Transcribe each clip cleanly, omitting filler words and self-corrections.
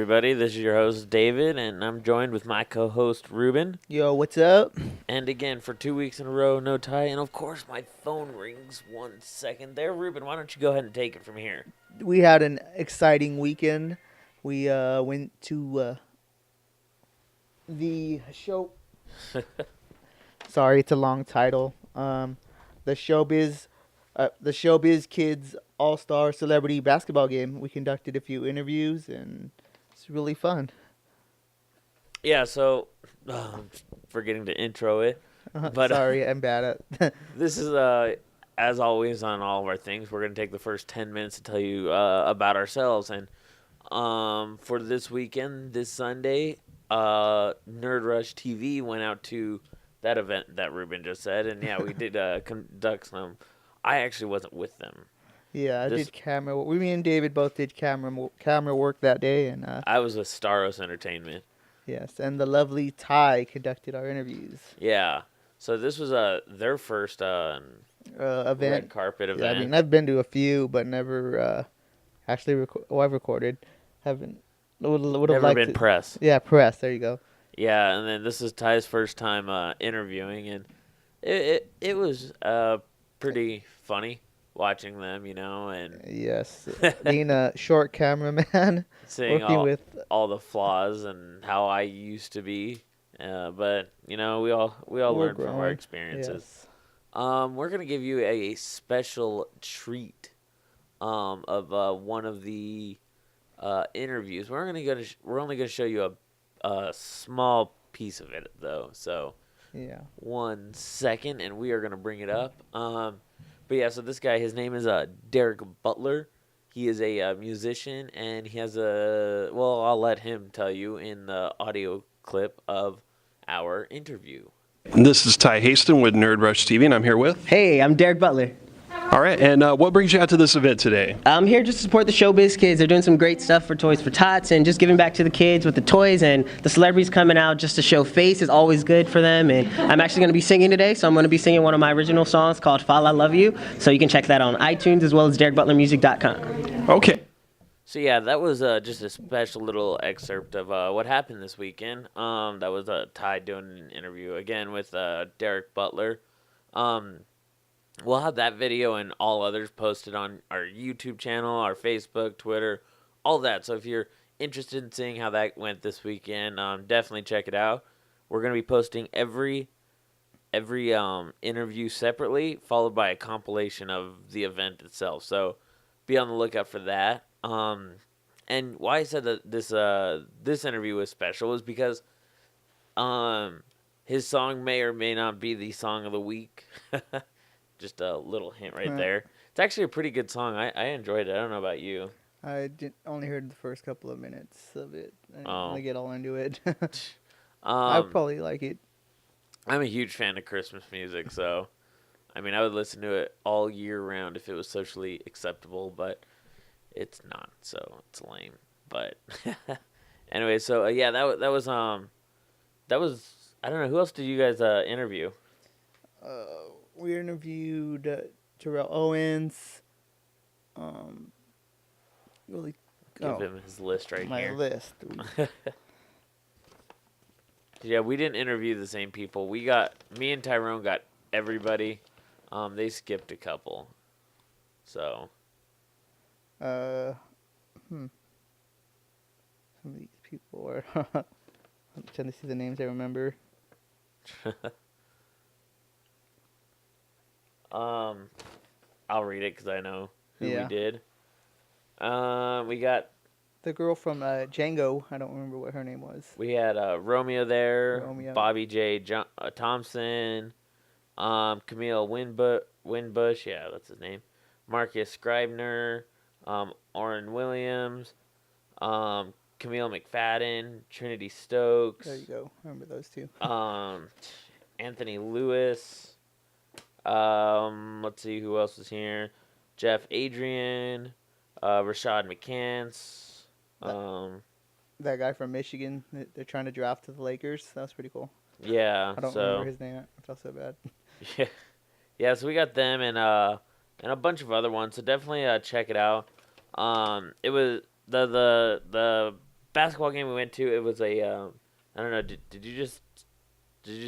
everybody. This is your host, David, and I'm joined with my co-host, Ruben. Yo, what's up? And again, for 2 weeks in a row, no tie. And of course, my phone rings 1 second there. Ruben, why don't you go ahead and take it from here? We had an exciting weekend. We went to the show. Sorry, it's a long title. The Showbiz Kids All-Star Celebrity Basketball Game. We conducted a few interviews, and it's really fun. Yeah, so, I'm forgetting to intro it. But Sorry, I'm bad at. This is, as always on all of our things, we're going to take the first 10 minutes to tell you about ourselves. And for this weekend, this Sunday, Nerd Rush TV went out to that event that Ruben just said. And yeah, we did conduct some. I actually wasn't with them. Yeah, I did camera. Me and David both did camera work that day, and I was with Staros Entertainment. yes, and the lovely Ty conducted our interviews. Yeah. So this was their first Event. red carpet Yeah, event. I mean, I've been to a few, but never actually I've recorded. Haven't. Would have Never liked been to. press. Yeah, press. There you go. Yeah, and then this is Ty's first time interviewing, and it was pretty funny watching them, and Yes, being a short cameraman, seeing working with. all the flaws and how I used to be. But we all learn from our growing. experiences. Yes. We're gonna give you a special treat of one of the interviews. We're only gonna show you a small piece of it though. So Yeah. 1 second, and we are gonna bring it up. But yeah, so this guy, his name is Derek Butler. He is a musician, and he has I'll let him tell you in the audio clip of our interview. This is Ty Haston with Nerd Rush TV, and I'm here with. Hey, I'm Derek Butler. All right, and what brings you out to this event today? I'm here just to support the Showbiz Kids. They're doing some great stuff for Toys for Tots and just giving back to the kids with the toys, and the celebrities coming out just to show face is always good for them. And I'm actually going to be singing today, so I'm going to be singing one of my original songs called Fall I Love You. So you can check that on iTunes as well as DerekButlerMusic.com. Okay. So yeah, that was just a special little excerpt of what happened this weekend. That was Ty doing an interview again with Derek Butler. We'll have that video and all others posted on our YouTube channel, our Facebook, Twitter, all that. So if you're interested in seeing how that went this weekend, definitely check it out. We're going to be posting every interview separately, followed by a compilation of the event itself. So be on the lookout for that. And why I said that this interview was special is because his song may or may not be the song of the week. Just a little hint right there. It's actually a pretty good song. I enjoyed it. I don't know about you. I only heard the first couple of minutes of it. I didn't really get all into it. I probably like it. I'm a huge fan of Christmas music, so I mean I would listen to it all year round if it was socially acceptable, but it's not, so it's lame. But anyway, so yeah, that was I don't know, who else did you guys interview? We interviewed Terrell Owens. Really. Give him his list right my here. list. Yeah, we didn't interview the same people. Me and Tyrone got everybody. They skipped a couple. So. Some of these people are. I'm trying to see the names I remember. I'll read it because I know who we Yeah. did. We got. The girl from Django. I don't remember what her name was. We had Romeo there, Romeo. Bobby J. Thompson, Camille Winbush, yeah, that's his name. Marcus Scribner, Orrin Williams, Camille McFadden, Trinity Stokes. There you go. I remember those two. Anthony Lewis. Let's see who else is here. Jeff Adrian, Rashad McCants. That guy from Michigan. They're trying to draft to the Lakers. That was pretty cool. Yeah. I don't remember his name. I felt so bad. Yeah. Yeah. So we got them and a bunch of other ones. So definitely check it out. It was the basketball game we went to, it was a I don't know. Did you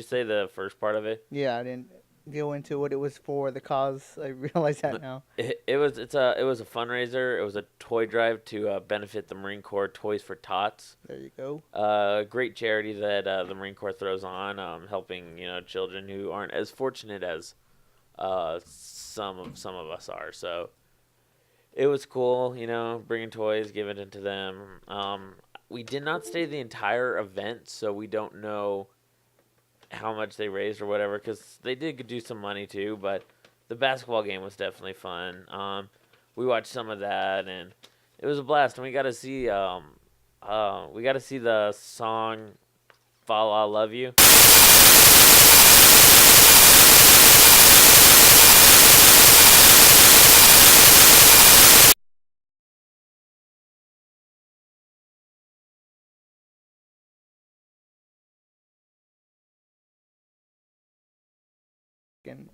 say the first part of it? Yeah, I didn't go into what it was for, the cause. I realize that now. It was a fundraiser. It was a toy drive to benefit the Marine Corps Toys for Tots. There you go. Great charity that the Marine Corps throws on, helping children who aren't as fortunate as some of us are. So it was cool, bringing toys, giving it to them. We did not stay the entire event, so we don't know how much they raised or whatever, because they did do some money too. But the basketball game was definitely fun. We watched some of that, and it was a blast. And we got to see the song "Fall I Love You."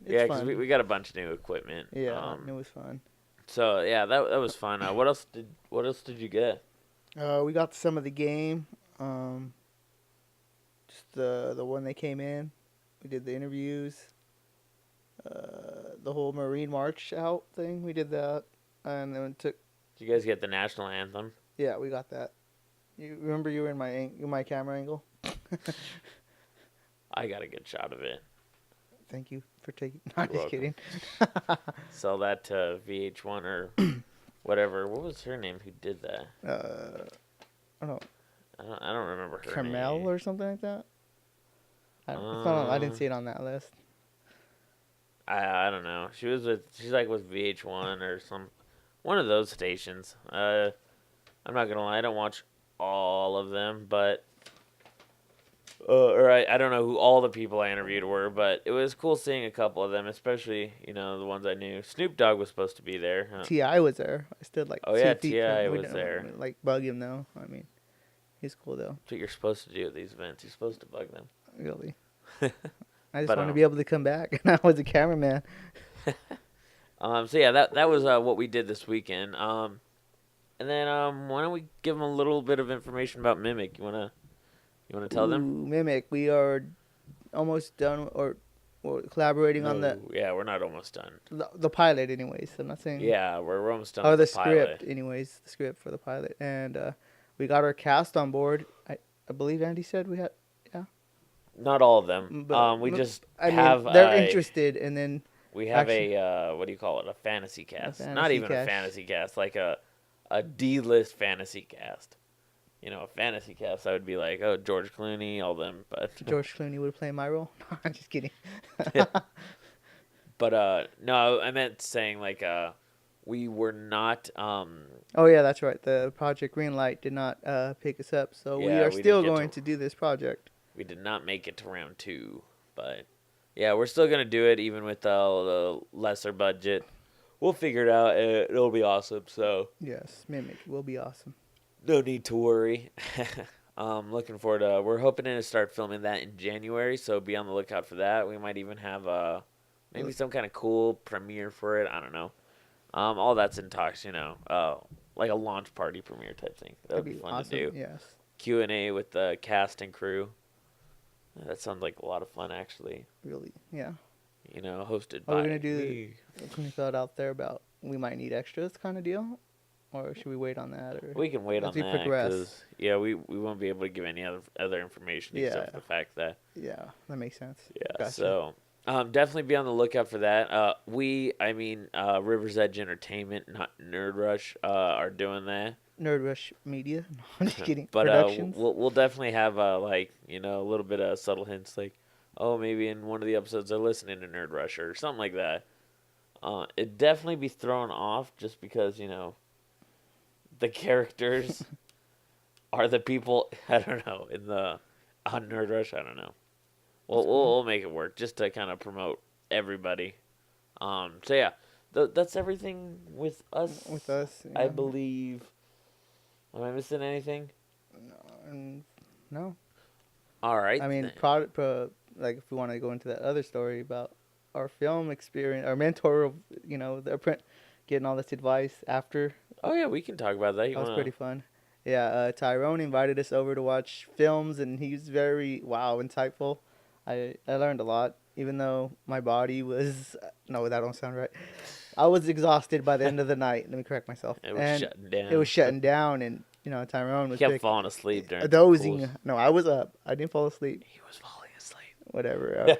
It's because we got a bunch of new equipment. Yeah, it was fun. So yeah, that was fun. What else did you get? We got some of the game. Just the one they came in. We did the interviews. The whole Marine March out thing. We did that, and then Did you guys get the national anthem? Yeah, we got that. You remember you were in my camera angle. I got a good shot of it. Thank you for taking. No, I'm just kidding. Sell that to VH1 or whatever. What was her name who did that? I don't remember her Carmel name. Or something like that. I didn't see it on that list. I don't know. She's like with VH1 or one of those stations. I'm not gonna lie, I don't watch all of them, but I don't know who all the people I interviewed were, but it was cool seeing a couple of them, especially the ones I knew. Snoop Dogg was supposed to be there. T.I. was there. I stood like 2 feet T.I. from, was there. Like bug him though. I mean, he's cool though. That's what you're supposed to do at these events. You're supposed to bug them. Really. I just want to be able to come back, and I was a cameraman. So yeah, that was what we did this weekend. And then why don't we give them a little bit of information about Mimic? You wanna tell them? Mimic, we are almost done, or collaborating on the. Yeah, we're not almost done. The pilot, anyways. I'm not saying. Yeah, we're almost done. Oh, with the script, pilot. Anyways, the script for the pilot, and we got our cast on board. I believe Andy said we had. Yeah. Not all of them. But, they're interested, and then we have a what do you call it? A fantasy cast. Not even a fantasy cast, like a D-list fantasy cast. A fantasy cast, I would be like, oh, George Clooney, all them, but George Clooney would play my role. No, I'm just kidding. But no, I meant saying like we were not. Oh yeah, that's right. The Project Greenlight did not pick us up, so we are still going to do this project. We did not make it to round 2, but yeah, we're still gonna do it even with the lesser budget. We'll figure it out. It'll be awesome. So yes, Mimic will be awesome. No need to worry. Looking forward to. We're hoping to start filming that in January, so be on the lookout for that. We might even have maybe some kind of cool premiere for it. I don't know. All that's in talks, like a launch party premiere type thing. That would be fun awesome. to do. Yes. Q&A with the cast and crew. That sounds like a lot of fun, actually. Really, yeah. Hosted by Are we gonna do me. Any thought out there about we might need extras kind of deal, or should we wait on that? Or we can wait on that progress. Yeah, we won't be able to give any other information except for the fact that. Yeah, that makes sense. Yeah, gotcha. So definitely be on the lookout for that. River's Edge Entertainment, not Nerd Rush, are doing that. Nerd Rush Media. No, I'm just kidding. But Productions. we'll definitely have a little bit of subtle hints, like, oh, maybe in one of the episodes they're listening to Nerd Rush or something like that. It'd definitely be thrown off just because the characters are the people. I don't know on Nerd Rush. I don't know. We'll make it work just to kind of promote everybody. So yeah, that's everything with us. With us, yeah. I believe. Am I missing anything? No. All right. I mean, like if we want to go into that other story about our film experience, our mentor, getting all this advice after. Oh yeah, we can talk about that. That was pretty fun. Yeah, Tyrone invited us over to watch films, and he's very insightful. I learned a lot, even though my body was no, that don't sound right. I was exhausted by the end of the night. Let me correct myself. It was And shutting down. it was shutting down, and Tyrone He was kept falling asleep during dozing. Cool. No, I was up. I didn't fall asleep. He was falling asleep. Whatever.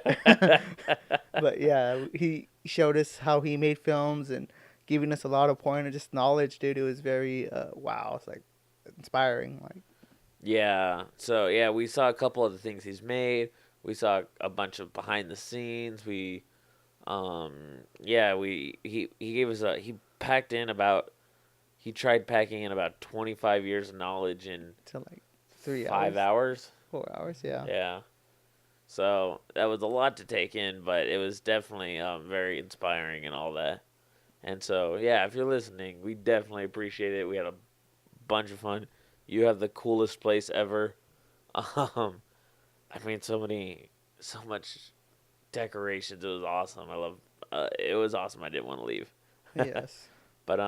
But yeah, he showed us how he made films and giving us a lot of pointers, just knowledge, dude. It was very wow. It's like inspiring. Like, yeah. So yeah, we saw a couple of the things he's made. We saw a bunch of behind the scenes. He gave us he tried packing in about 25 years of knowledge in to like 3 5 hours. hours. 4 hours, yeah. Yeah. So that was a lot to take in, but it was definitely very inspiring and all that. And so, yeah, if you're listening, we definitely appreciate it. We had a bunch of fun. You have the coolest place ever. I mean, so much decorations. It was awesome. It was awesome. I didn't want to leave. Yes. But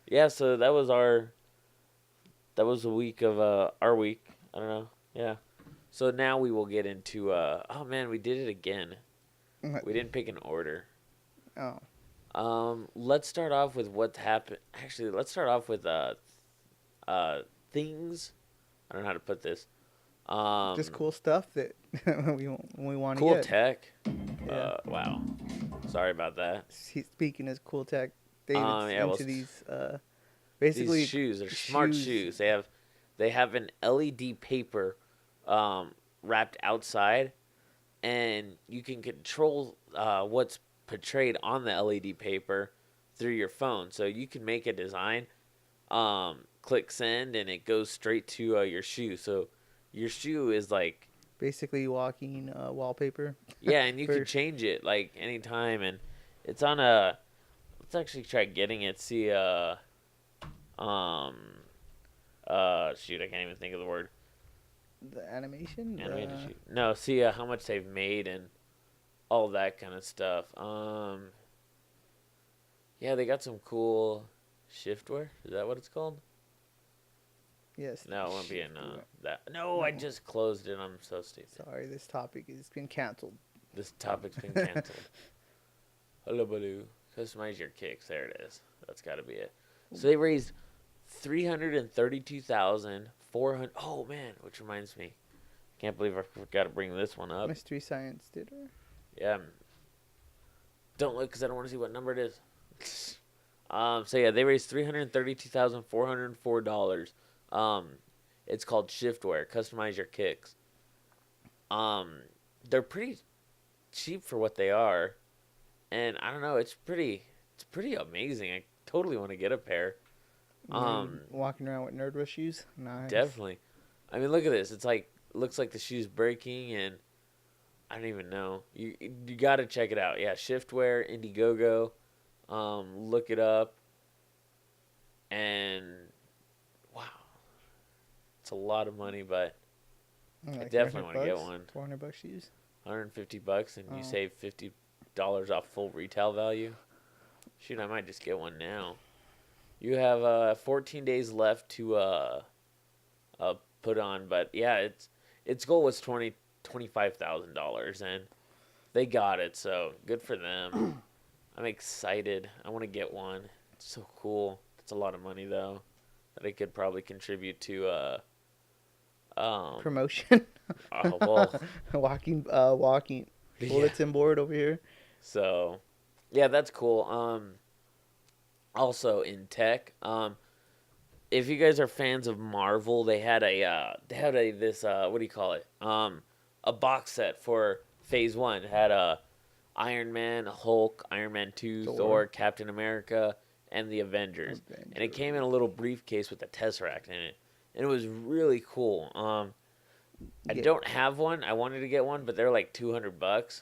yeah. So that was the week of our week. I don't know. Yeah. So now we will get into oh man, we did it again. We didn't pick an order. Oh. Let's start off with what's happened. Actually, let's start off with things. I don't know how to put this. Just cool stuff that we want to cool get. tech. Yeah. Wow. Sorry about that. Speaking as cool tech, David's yeah, into these basically these shoes. They're smart shoes. They have an LED paper wrapped outside, and you can control what's portrayed on the LED paper through your phone. So you can make a design, click send, and it goes straight to your shoe. So your shoe is like basically walking wallpaper. Yeah, and you can change it like anytime, and it's on a. Let's actually try getting it. See, shoot, I can't even think of the word. The animation. Animated shoot. No, see how much they've made and all that kind of stuff. Yeah, they got some cool shiftwear. Is that what it's called? Yes. No, it won't be in that. No, I just closed it. I'm so stupid. Sorry, this topic has been canceled. This topic's been canceled. Hello, Baloo. Customize your kicks. There it is. That's got to be it. So they raised $332,400. Oh man, which reminds me, can't believe I forgot to bring this one up. Mystery Science Theater. Yeah. Don't look because I don't want to see what number it is. So yeah, they raised $332,404. It's called Shiftwear. Customize your kicks. They're pretty cheap for what they are, and I don't know. It's pretty amazing. I totally want to get a pair. Walking around with Nerd Rush shoes. Nice. Definitely. I mean, look at this. It's like looks like the shoe's breaking, and I don't even know. You got to check it out. Yeah, Shiftwear, Indiegogo. Look it up. And wow, it's a lot of money, but Like I definitely want to get one. $400 shoes. $150, and you save $50 off full retail value. Shoot, I might just get one now. You have 14 days left to put on, but yeah, its goal was $25,000, and they got it. So good for them. I'm excited. I want to get one. It's so cool. It's a lot of money though that I could probably contribute to promotion. Well, walking bulletin board over here. So, yeah, that's cool. Also in tech, if you guys are fans of Marvel, they had what do you call it? A box set for Phase 1. It had Iron Man, Hulk, Iron Man 2, Thor, Captain America, and the Avengers. And it came in a little briefcase with a Tesseract in it. And it was really cool. I don't have one. I wanted to get one, but they're like $200.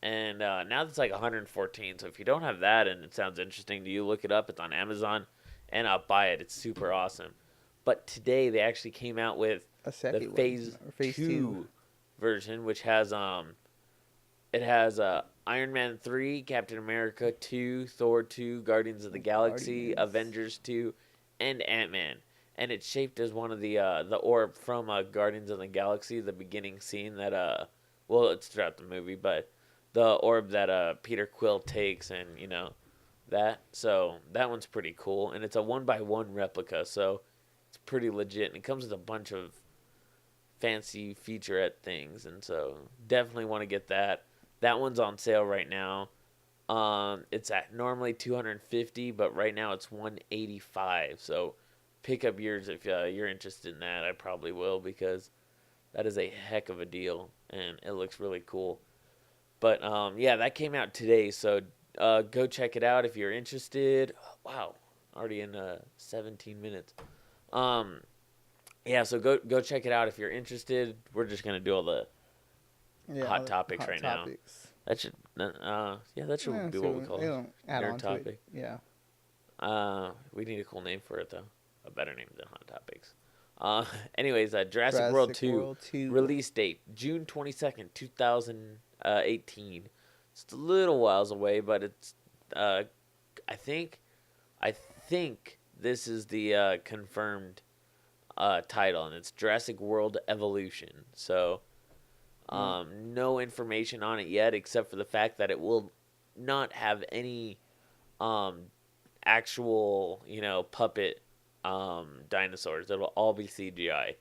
And now it's like $114. So if you don't have that and it sounds interesting to you, look it up. It's on Amazon, and I'll buy it. It's super awesome. But today they actually came out with the Phase 2 version, which has Iron Man 3, Captain America 2, Thor 2, Guardians of the Galaxy, Avengers 2, and Ant-Man. and it's shaped as one of the orb from Guardians of the Galaxy, the beginning scene that well, it's throughout the movie, but the orb that Peter Quill takes, and that. So that one's pretty cool, and it's a 1x1 replica, so it's pretty legit, and it comes with a bunch of fancy featurette things, and so definitely want to get that. That one's on sale right now. It's at normally $250, but right now it's $185. So pick up yours if you're interested in that. I probably will, because that is a heck of a deal, and it looks really cool. But yeah, that came out today, so go check it out if you're interested. Wow, already in 17 minutes. Yeah, so go check it out if you're interested. We're just gonna do all the hot topics right now. That should that should be what we call it. Nerd topic. Yeah. We need a cool name for it though. A better name than hot topics. Anyways, Jurassic World 2 release date June 22nd, 2018. It's a little whiles away, but it's I think this is the confirmed title, and it's Jurassic World Evolution. So no information on it yet, except for the fact that it will not have any actual puppet dinosaurs. It'll all be CGI.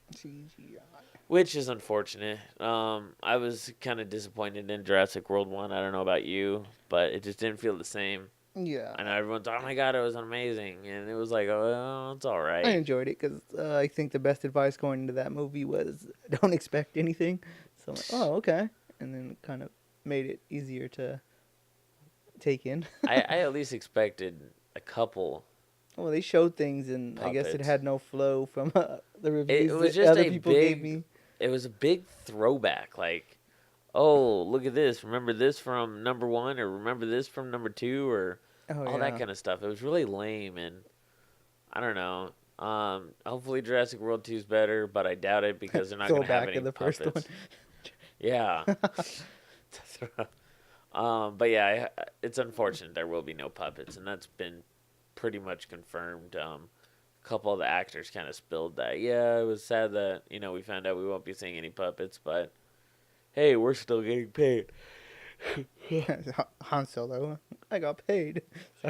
Which is unfortunate. I was kind of disappointed in Jurassic World 1. I don't know about you, but it just didn't feel the same. Yeah. And everyone's like, oh my god, it was amazing. And it was like, oh, it's all right. I enjoyed it because I think the best advice going into that movie was don't expect anything. So I'm like, oh, okay. And then it kind of made it easier to take in. I at least expected a couple. Well, they showed things, and puppets. I guess it had no flow from the reviews It was that just other a people gave me. It was a big throwback. Like, oh, look at this. Remember this from number 1, or remember this from number 2, or all that kind of stuff. It was really lame, and I don't know. Hopefully Jurassic World 2 is better, but I doubt it, because they're not going to have any the puppets. first one. Yeah. But yeah, it's unfortunate there will be no puppets, and that's been pretty much confirmed. A couple of the actors kind of spilled that. Yeah, it was sad that, we found out we won't be seeing any puppets, but hey, we're still getting paid. Han Solo, I got paid.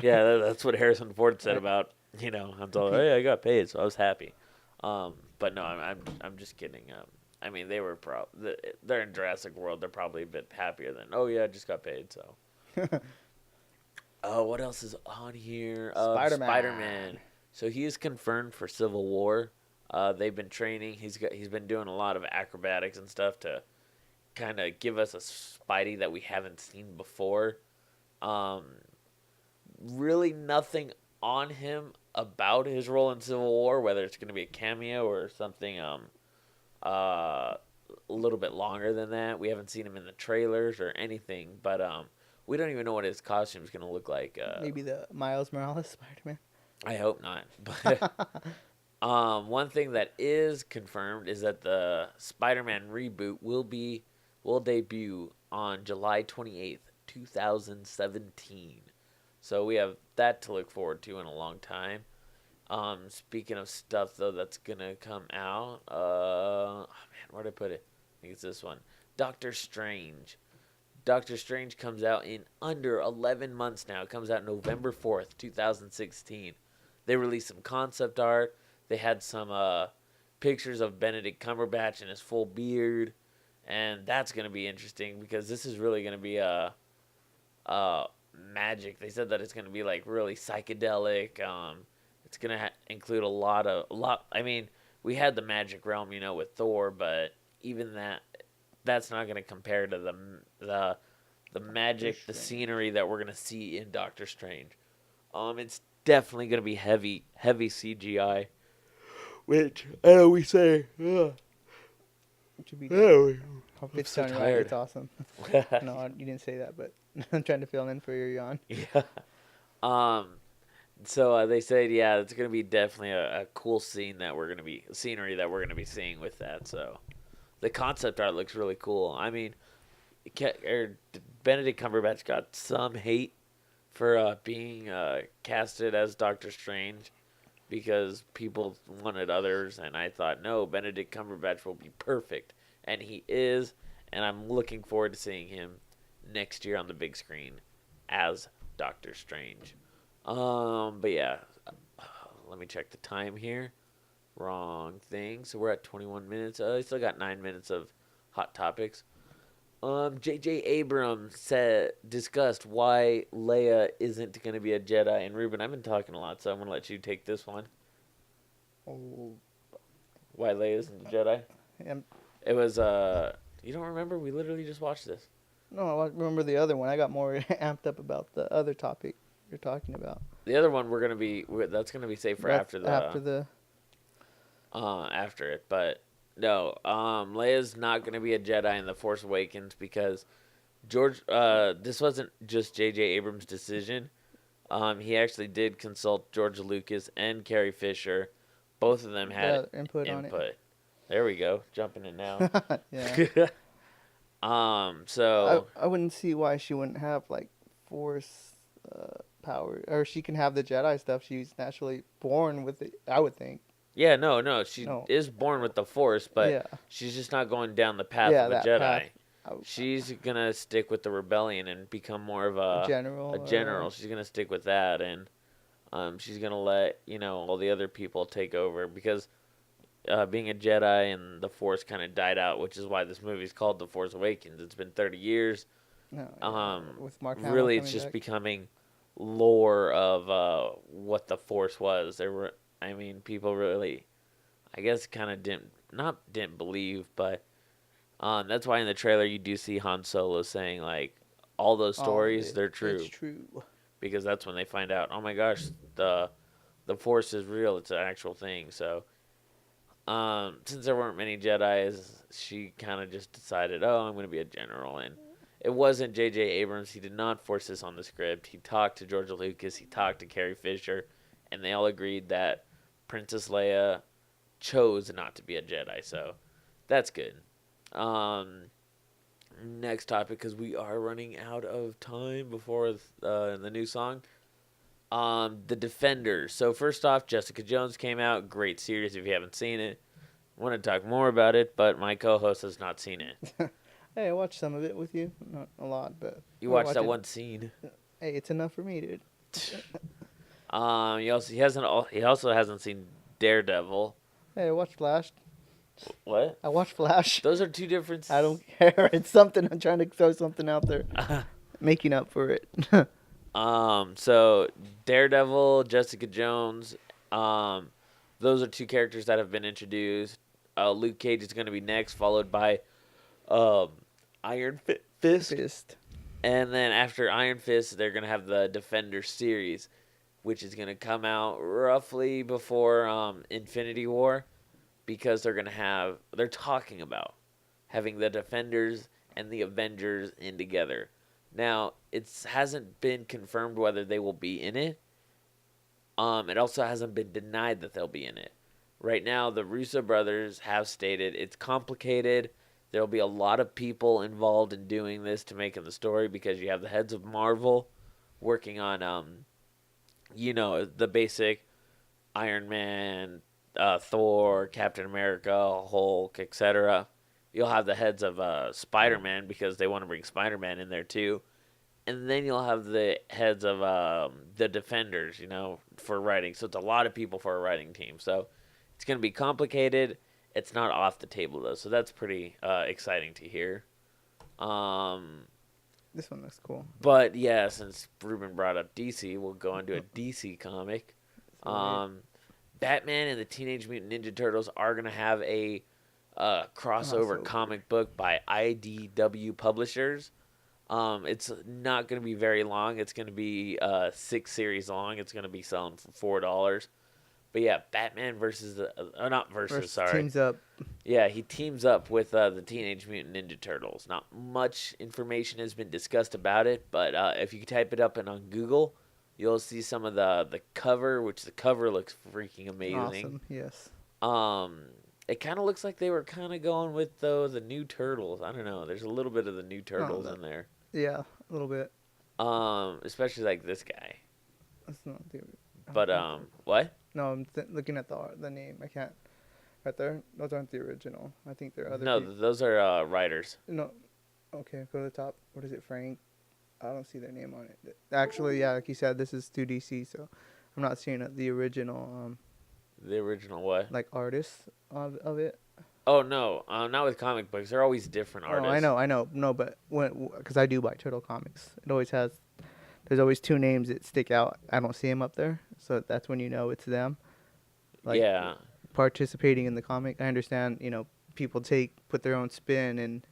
Yeah, that's what Harrison Ford said about, Han Solo. Hey, I got paid, so I was happy. But no, I'm just kidding. I mean, they were they're in Jurassic World. They're probably a bit happier than, oh yeah, I just got paid. So, what else is on here? Spider-Man. So he is confirmed for Civil War. They've been training. He's been doing a lot of acrobatics and stuff to kind of give us a Spidey that we haven't seen before. Really nothing on him about his role in Civil War, whether it's going to be a cameo or something a little bit longer than that. We haven't seen him in the trailers or anything, but we don't even know what his costume is going to look like. Maybe the Miles Morales Spider-Man. I hope not. But one thing that is confirmed is that the Spider-Man reboot will debut on July 28th, 2017. So we have that to look forward to in a long time. Speaking of stuff, though, that's going to come out. Where'd I put it? I think it's this one. Doctor Strange. Doctor Strange comes out in under 11 months now. It comes out November 4th, 2016. They released some concept art. They had some pictures of Benedict Cumberbatch in his full beard. And that's going to be interesting, because this is really going to be magic. They said that it's going to be like really psychedelic. It's going to include a lot. I mean, we had the magic realm, with Thor, but even that's not going to compare to the magic, the scenery that we're going to see in Doctor Strange. It's definitely going to be heavy CGI, which I know we say. It's so tired. It's awesome. No, you didn't say that, but I'm trying to fill in for your yawn. Yeah. So they said, yeah, it's gonna be definitely a cool scenery that we're gonna be seeing with that. So the concept art looks really cool. I mean, Benedict Cumberbatch got some hate for being casted as Doctor Strange. because people wanted others, and I thought, no, Benedict Cumberbatch will be perfect, and he is, and I'm looking forward to seeing him next year on the big screen as Doctor Strange. But yeah, let me check the time here. Wrong thing. So we're at 21 minutes. I still got 9 minutes of hot topics. J.J. Abrams discussed why Leia isn't going to be a Jedi. And Ruben, I've been talking a lot, so I'm going to let you take this one. Oh, Why Leia isn't a Jedi? and, It was, you don't remember? We literally just watched this. no, I remember the other one. I got more amped up about the other topic you're talking about. The other one that's going to be saved for That's after it. But no, Leia's not going to be a Jedi in The Force Awakens because this wasn't just J.J. Abrams' decision. He actually did consult George Lucas and Carrie Fisher. Both of them had input on it. There we go, jumping in now. Yeah. So I wouldn't see why she wouldn't have like Force power, or she can have the Jedi stuff. She's naturally born with it, I would think. yeah, no, she is born with the Force, but Yeah. she's just not going down the path Yeah, of a that Jedi. path. She's gonna stick with the rebellion and become more of a general. general. She's gonna stick with that, and she's gonna let all the other people take over because being a Jedi and the Force kind of died out, which is why this movie's called The Force Awakens. It's been 30 years. No, with Mark Hamill Really, it's coming just back. becoming lore of what the Force was. People really, I guess, kind of didn't believe, but that's why in the trailer you do see Han Solo saying like all those stories, they're true. It's true. Because that's when they find out, oh my gosh, the Force is real. It's an actual thing. So, since there weren't many Jedis, she kind of just decided, oh, I'm going to be a general. And it wasn't J.J. Abrams. He did not force this on the script. He talked to George Lucas. He talked to Carrie Fisher. And they all agreed that Princess Leia chose not to be a Jedi. So, that's good. Next topic, because we are running out of time before the new song. The Defenders. So first off, Jessica Jones came out. Great series if you haven't seen it. I want to talk more about it, but my co-host has not seen it. Hey, I watched some of it with you. Not a lot, but You I watched that it. one scene. Hey, it's enough for me, dude. He also hasn't seen Daredevil. Hey, I watched Flash. What? I watched Flash. Those are two different. I don't care. It's something. I'm trying to throw something out there, making up for it. So Daredevil, Jessica Jones, those are two characters that have been introduced. Luke Cage is going to be next, followed by Iron Fist. And then after Iron Fist, they're going to have the Defender series, which is going to come out roughly before Infinity War, because they're talking about having the Defenders and the Avengers in together. Now, it hasn't been confirmed whether they will be in it. It also hasn't been denied that they'll be in it. Right now, the Russo brothers have stated it's complicated. There'll be a lot of people involved in doing this to make it the story, because you have the heads of Marvel working on, the basic Iron Man, Thor, Captain America, Hulk, etc. You'll have the heads of Spider-Man, because they want to bring Spider-Man in there too. And then you'll have the heads of the Defenders, for writing. So it's a lot of people for a writing team. So it's going to be complicated. It's not off the table, though. So that's pretty exciting to hear. This one looks cool. But, yeah, since Ruben brought up DC, we'll go into a DC comic. Batman and the Teenage Mutant Ninja Turtles are going to have a crossover comic book by IDW Publishers. It's not going to be very long. It's going to be 6 series long. It's going to be selling for $4. But yeah, Batman teams up. Yeah, he teams up with the Teenage Mutant Ninja Turtles. Not much information has been discussed about it, but if you type it up and on Google, you'll see some of the cover, which the cover looks freaking amazing. Awesome, yes. It kind of looks like they were kind of going with the new Turtles. I don't know. There's a little bit of the new Turtles in there. Yeah, a little bit. Especially like this guy. That's not the. But what? No, I'm looking at the name. I can't. Right there. Those aren't the original. I think they're other. No, those are writers. No. Okay, go to the top. What is it, Frank? I don't see their name on it. Actually, yeah, like you said, this is 2DC, so I'm not seeing the original. The original what? Like artists of it. Oh no, not with comic books. They're always different artists. Oh, I know. No, but because I do buy Turtle comics, it always has. There's always two names that stick out. I don't see them up there, so that's when you know it's them. Like, yeah. Participating in the comic. I understand, people put their own spin and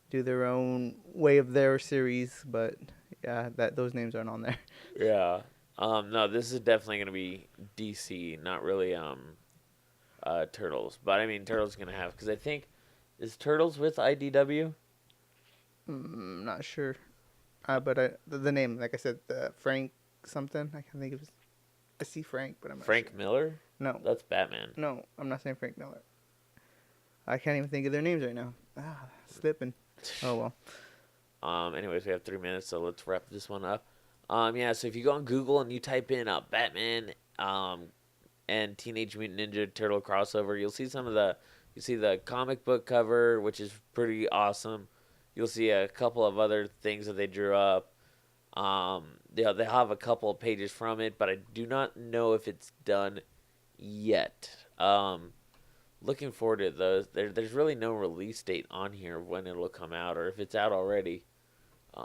do their own way of their series, but yeah, those names aren't on there. Yeah. No, this is definitely gonna be DC, not really Turtles. But I mean, Turtles gonna have because I think is Turtles with IDW. Not sure, but the name, like I said, Frank something. I can't think of. I see Frank, but I'm not Frank sure. Miller. No, That's Batman. no, I'm not saying Frank Miller. I can't even think of their names right now. Slipping. Oh well. Anyways, we have 3 minutes, so let's wrap this one up. Yeah. So if you go on Google and you type in Batman, and Teenage Mutant Ninja Turtle crossover, you'll see you see the comic book cover, which is pretty awesome. You'll see a couple of other things that they drew up. They have a couple of pages from it, but I do not know if it's done yet. Looking forward to those. There's really no release date on here when it'll come out, or if it's out already.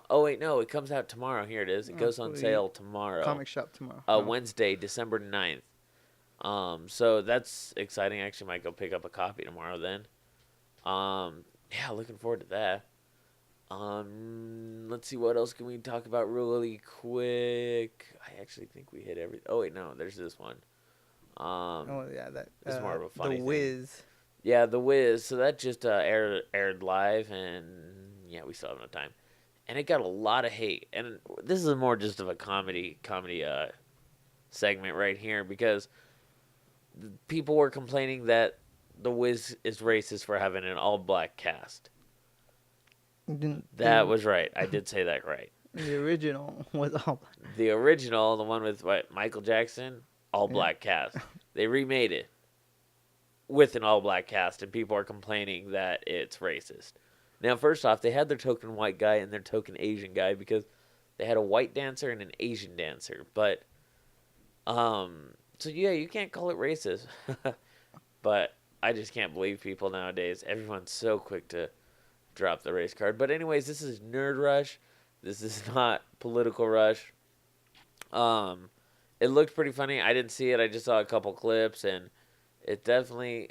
Oh wait, no, it comes out tomorrow. Here it is. It goes on sale tomorrow. Comic shop tomorrow. Wednesday, December 9th. So that's exciting. I actually might go pick up a copy tomorrow then. Yeah, looking forward to that. Let's see, what else can we talk about really quick? I actually think we hit everything. Oh wait, no, there's this one. Oh yeah, that. It's more of a funny The thing. Wiz. Yeah, The Wiz. So that just aired live, and yeah, we still have no time. And it got a lot of hate. And this is more just of a comedy segment right here, because people were complaining that The Wiz is racist for having an all-black cast. That was right. I did say that right. The original was all black. The original, the one with Michael Jackson, all-black cast. They remade it with an all-black cast, and people are complaining that it's racist. Now, first off, they had their token white guy and their token Asian guy because they had a white dancer and an Asian dancer. But, so yeah, you can't call it racist. But I just can't believe people nowadays. Everyone's so quick to drop the race card. But anyways, this is Nerd Rush. This is not Political Rush. It looked pretty funny. I didn't see it. I just saw a couple clips, and it definitely,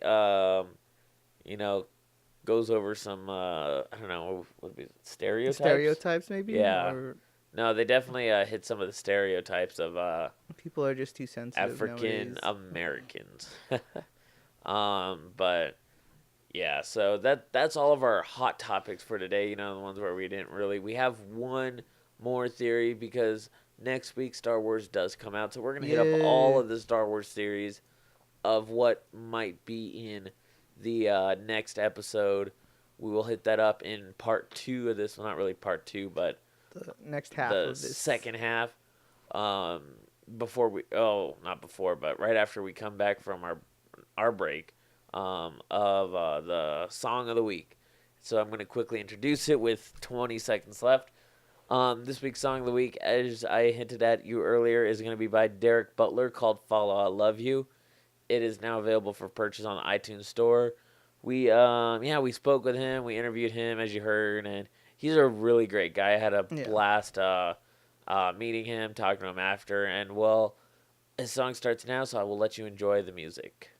goes over some, I don't know, what would be stereotypes? Stereotypes, maybe? Yeah. Or No, they definitely hit some of the stereotypes of people are just too sensitive African nowadays. Americans. But yeah, so that's all of our hot topics for today. The ones where we have one more theory because next week Star Wars does come out, so we're gonna hit up all of the Star Wars series of what might be in the next episode. We will hit that up in part 2 of this. Well, not really part 2, but The next half the of this. second half. Not before, but right after we come back from our break of the song of the week. So I'm going to quickly introduce it with 20 seconds left. This week's song of the week, as I hinted at you earlier, is going to be by Derek Butler, called Follow I Love You. It is now available for purchase on the iTunes Store. We spoke with him. We interviewed him, as you heard, and he's a really great guy. I had a blast meeting him, talking to him after, and well, his song starts now, so I will let you enjoy the music.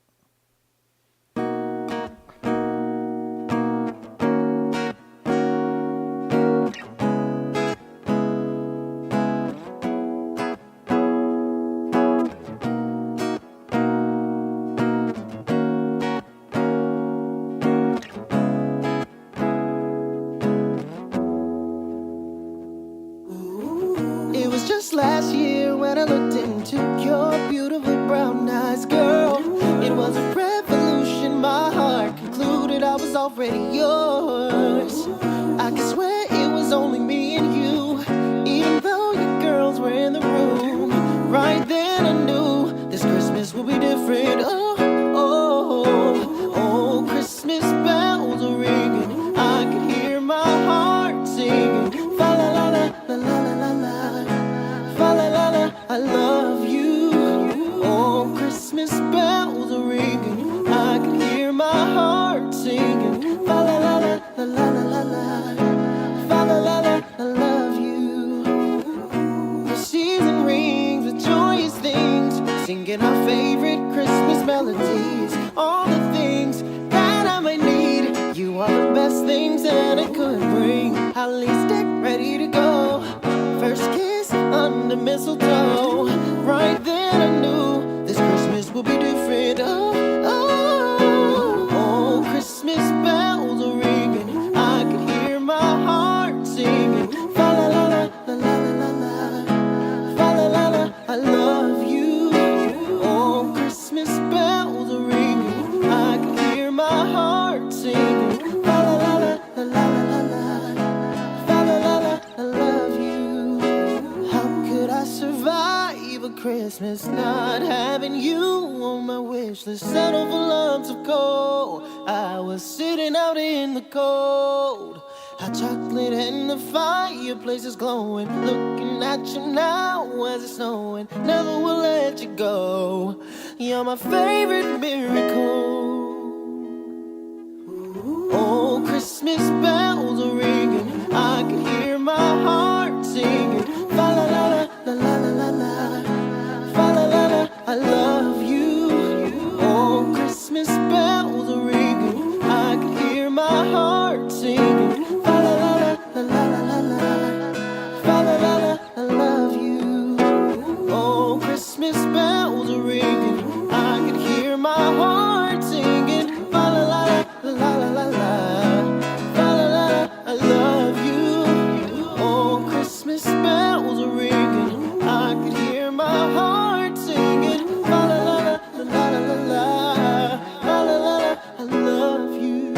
Last year when I looked into your beautiful brown eyes, girl, it was a revolution. My heart concluded I was already yours. I could swear it was only me and you, even though your girls were in the room. Right then I knew this Christmas will be different. Oh, oh, oh, Christmas bells are ringing. I can hear my heart singing. Fa la la la la la la la. Fa la la la, I love you. Oh, Christmas bells are ringing. I can hear my heart singing. Fa la la la la la la la. Fa la la la, I love you. The season rings with joyous things, singing our favorite Christmas melodies. All the things that I might need, you are the best things that I could bring. At least get ready to go. First kiss under mistletoe. Right then I knew this Christmas will be different. Oh, oh, oh, Christmas bells are ringing. I can hear my heart singing. Fa la la la la la la la. Fa la la la, I love you. Oh, Christmas bells are ringing. I can hear my heart singing. Fa la la la la la la la. Fa la la la, I love you. How could I survive a Christmas not having you on my wish list? Settle for lumps of coal. I was sitting out in the cold. Hot chocolate and the fireplace is glowing. Looking at you now as it's snowing. Never will let you go. You're my favorite miracle. Oh, Christmas bells are ringing. I can hear my heart singing. Fa la la la la la la la la. Fa la la la, I love you. Oh, Christmas bells are ringing. I can hear my heart singing. Fa la la la la la la la. Fa la la la, I love you. Oh, Christmas bells are ringing. I can hear my heart singing. Fa la la la la la la la. Fa la la la, I love you. Oh, Christmas bells are ringing. I can hear my heart singing. Fa la la la la la la la. Fa la la la, I love you.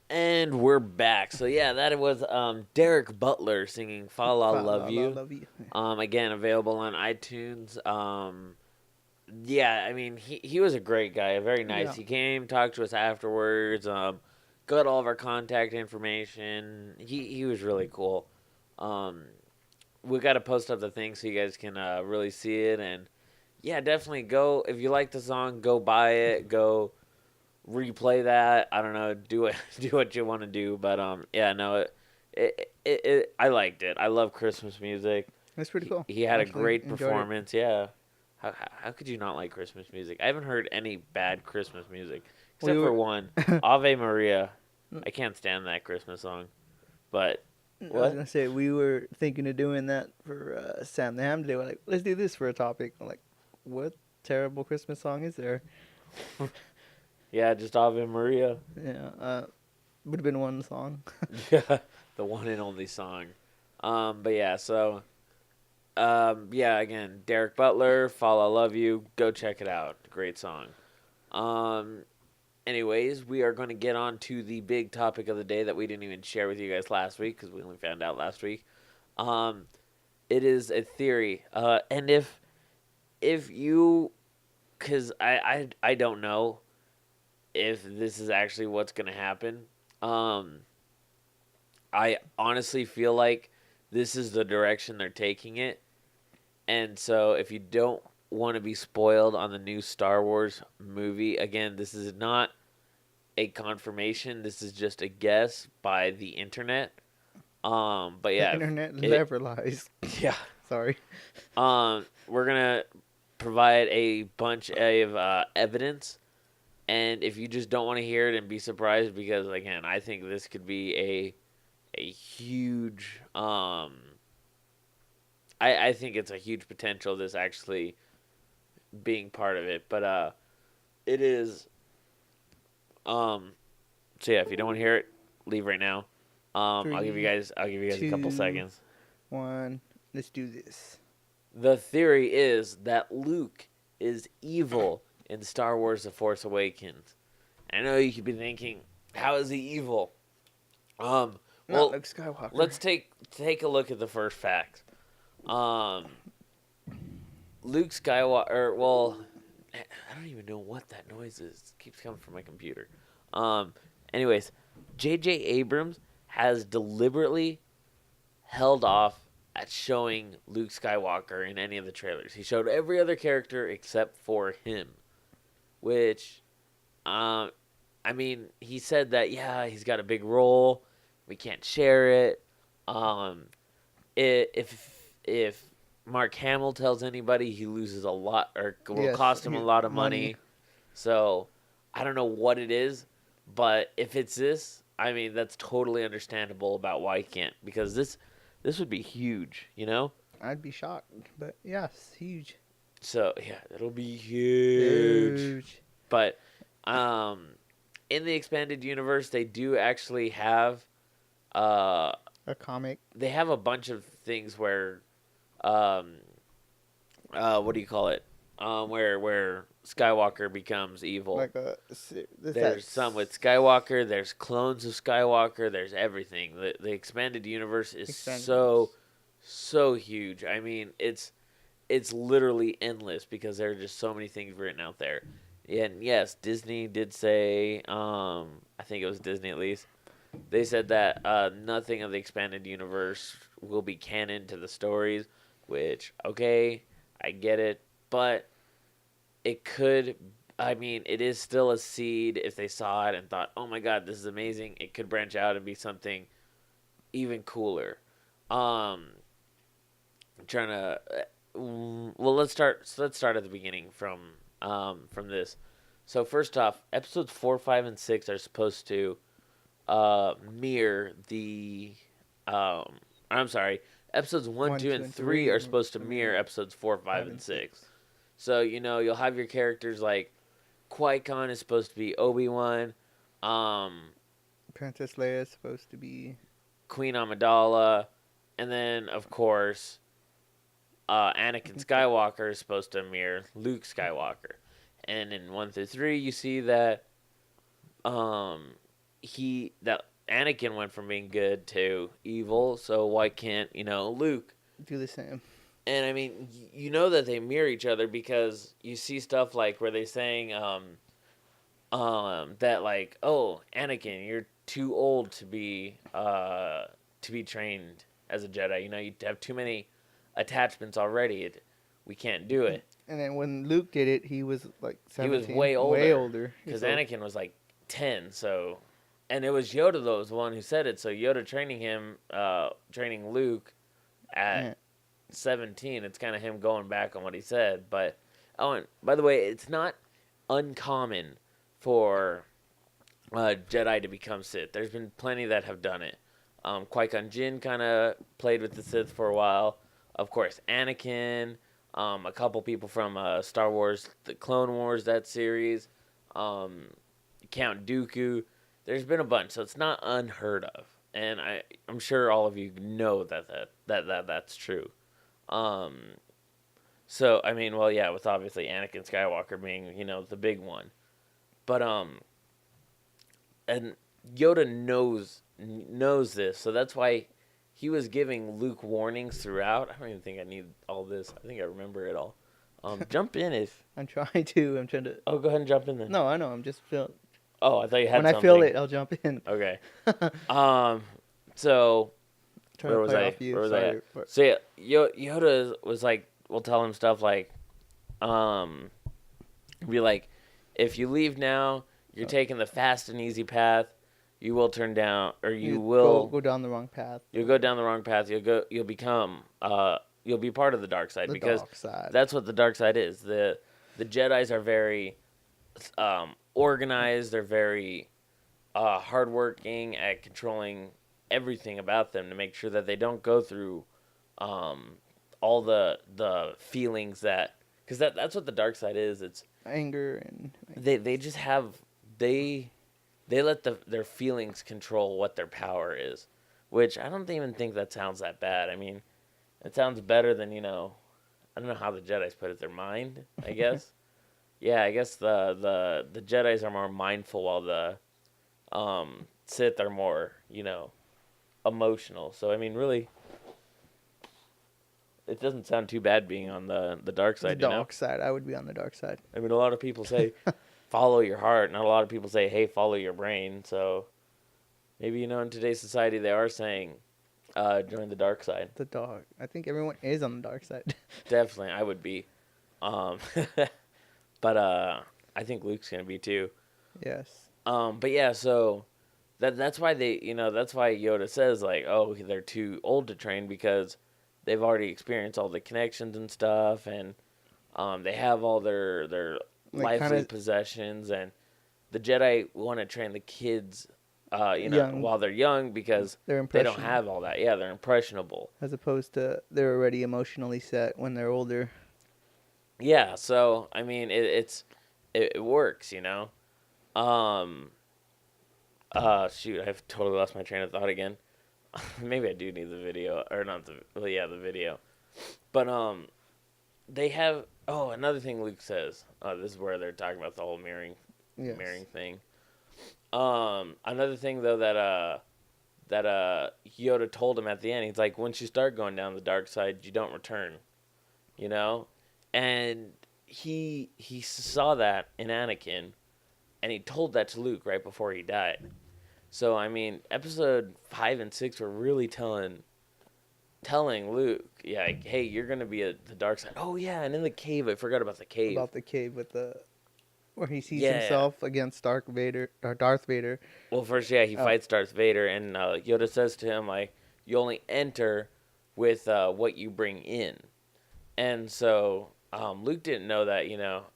And we're back. So yeah, that was Derek Butler singing "Fa La Love You." Love you. Again, available on iTunes. Yeah, I mean, he was a great guy, very nice. Yeah. He came, talked to us afterwards, got all of our contact information. He was really cool. We got to post up the thing so you guys can really see it. And yeah, definitely go, if you like the song, go buy it, go replay that. I don't know, do what you want to do. But yeah, no, I liked it. I love Christmas music. That's pretty cool. He had a Actually great enjoyed it. performance. Yeah. How could you not like Christmas music? I haven't heard any bad Christmas music except We for were- one, Ave Maria. I can't stand that Christmas song. But I was what? gonna say we were thinking of doing that for Sam the Ham Day. We're like, let's do this for a topic. I'm like, what terrible Christmas song is there? Yeah, just Ave Maria. Yeah, would have been one song. Yeah, the one and only song. But yeah, so yeah, again, Derek Butler, Fall I Love You, go check it out. Great song. Anyways, we are going to get on to the big topic of the day that we didn't even share with you guys last week because we only found out last week. It is a theory, and if you, because I don't know if this is actually what's going to happen. I honestly feel like this is the direction they're taking it. And so if you don't want to be spoiled on the new Star Wars movie, again, this is not a confirmation. This is just a guess by the internet. But yeah, The internet never lies. yeah. Sorry. We're gonna provide a bunch of evidence, and if you just don't want to hear it and be surprised, because again, I think this could be a huge. I think it's a huge potential. This actually being part of it, but it is. So yeah, if you don't want to hear it, leave right now. I'll give you guys a couple 2, seconds. 1. Let's do this. The theory is that Luke is evil in Star Wars: The Force Awakens. I know you could be thinking, how is he evil? Well, Not Luke Skywalker. let's take a look at the first fact. Luke Skywalker. Well, I don't even know what that noise is. It keeps coming from my computer. Anyways, J.J. Abrams has deliberately held off at showing Luke Skywalker in any of the trailers. He showed every other character except for him, which, I mean, he said that, yeah, he's got a big role. We can't share it. If Mark Hamill tells anybody, he loses a lot, or will Yes, cost him a lot of money. So I don't know what it is, but if it's this, I mean, that's totally understandable about why he can't, because this would be huge, you know? I'd be shocked, but yes, huge. So yeah, it'll be huge. Huge. But in the expanded universe, they do actually have A comic. they have a bunch of things where what do you call it? Where Skywalker becomes evil. Like a. There's some with Skywalker. There's clones of Skywalker. There's everything. The expanded universe is so huge. I mean, it's literally endless because there are just so many things written out there. And yes, Disney did say, I think it was Disney at least, they said that nothing of the expanded universe will be canon to the stories, which, okay, I get it, but it could, I mean, it is still a seed. If they saw it and thought, oh my god, this is amazing, it could branch out and be something even cooler. I'm trying to, well, let's start at the beginning from this. So first off, episodes 4, 5, and 6 are supposed to mirror the I'm sorry, episodes 1, 2, and 3 are supposed to mirror episodes 4, 5, and 6. So, you know, you'll have your characters like Qui-Gon is supposed to be Obi-Wan, Princess Leia is supposed to be Queen Amidala, and then of course Anakin Skywalker is supposed to mirror Luke Skywalker. And in 1 through 3 you see that Anakin went from being good to evil, so why can't, you know, Luke do the same? And I mean, you know that they mirror each other because you see stuff like where they're saying that like, oh, Anakin, you're too old to be trained as a Jedi. You know, you have too many attachments already. We can't do it. And then when Luke did it, he was like 17. He was way older. Way older. Because Anakin was like 10, so... And it was Yoda, that was the one who said it. So Yoda training Luke at 17. It's kind of him going back on what he said. But, oh, and by the way, it's not uncommon for Jedi to become Sith. There's been plenty that have done it. Qui-Gon Jinn kind of played with the Sith for a while. Of course, Anakin. A couple people from Star Wars, the Clone Wars, that series. Count Dooku. There's been a bunch, so it's not unheard of, and I'm sure all of you know that's true. So I mean, well, yeah, with obviously Anakin Skywalker being, you know, the big one, but and Yoda knows this, so that's why he was giving Luke warnings throughout. I don't even think I need all this. I think I remember it all. Jump in if I'm trying to. Oh, go ahead and jump in then. No, I know. I'm just feeling. Oh, I thought you had when something. I feel it, I'll jump in. Okay. So where was I? Where was I at? So yeah, Yoda was like, we'll tell him stuff like, be like, if you leave now, you're taking the fast and easy path. You will turn down, or you will go down the wrong path. You'll go down the wrong path. You'll become, you'll be part of the dark side, because that's what the dark side is. The Jedis are very organized. They're very hardworking at controlling everything about them to make sure that they don't go through all the feelings that, because that's what the dark side is. It's anger and they just have they they let their feelings control what their power is, which I don't even think that sounds that bad. I mean, it sounds better than, I don't know how the Jedis put it, their mind, I guess. Yeah, I guess the Jedis are more mindful while the Sith are more, emotional. So I mean, really, it doesn't sound too bad being on the dark The side, dark side. I would be on the dark side. I mean, a lot of people say follow your heart, not a lot of people say, hey, follow your brain. So maybe, in today's society they are saying join the dark side. The dark. I think everyone is on the dark side. Definitely, I would be. But I think Luke's gonna be too. Yes. But yeah, so that's why that's why Yoda says like, oh, they're too old to train because they've already experienced all the connections and stuff, and they have all their Like, lively kinda- possessions, and the Jedi want to train the kids, Young. while they're young because They're they don't impressionable. have all that. Yeah, they're impressionable. As opposed to they're already emotionally set when they're older. Yeah, so I mean, it works, Shoot, I've totally lost my train of thought again. Maybe I do need the video, or not the video. But they have. Oh, another thing Luke says. This is where they're talking about the whole mirroring Yes. thing. Another thing though that Yoda told him at the end, he's like, once you start going down the dark side, you don't return, and he saw that in Anakin, and he told that to Luke right before he died. So I mean, episode 5 and 6 were really telling Luke, yeah, like, hey, you're gonna be at the dark side. Oh yeah, and in the cave, I forgot about the cave. About the cave with where he sees Yeah. himself against Darth Vader. Well, first, yeah, he Oh. fights Darth Vader, and Yoda says to him, like, you only enter with what you bring in. And so Luke didn't know that,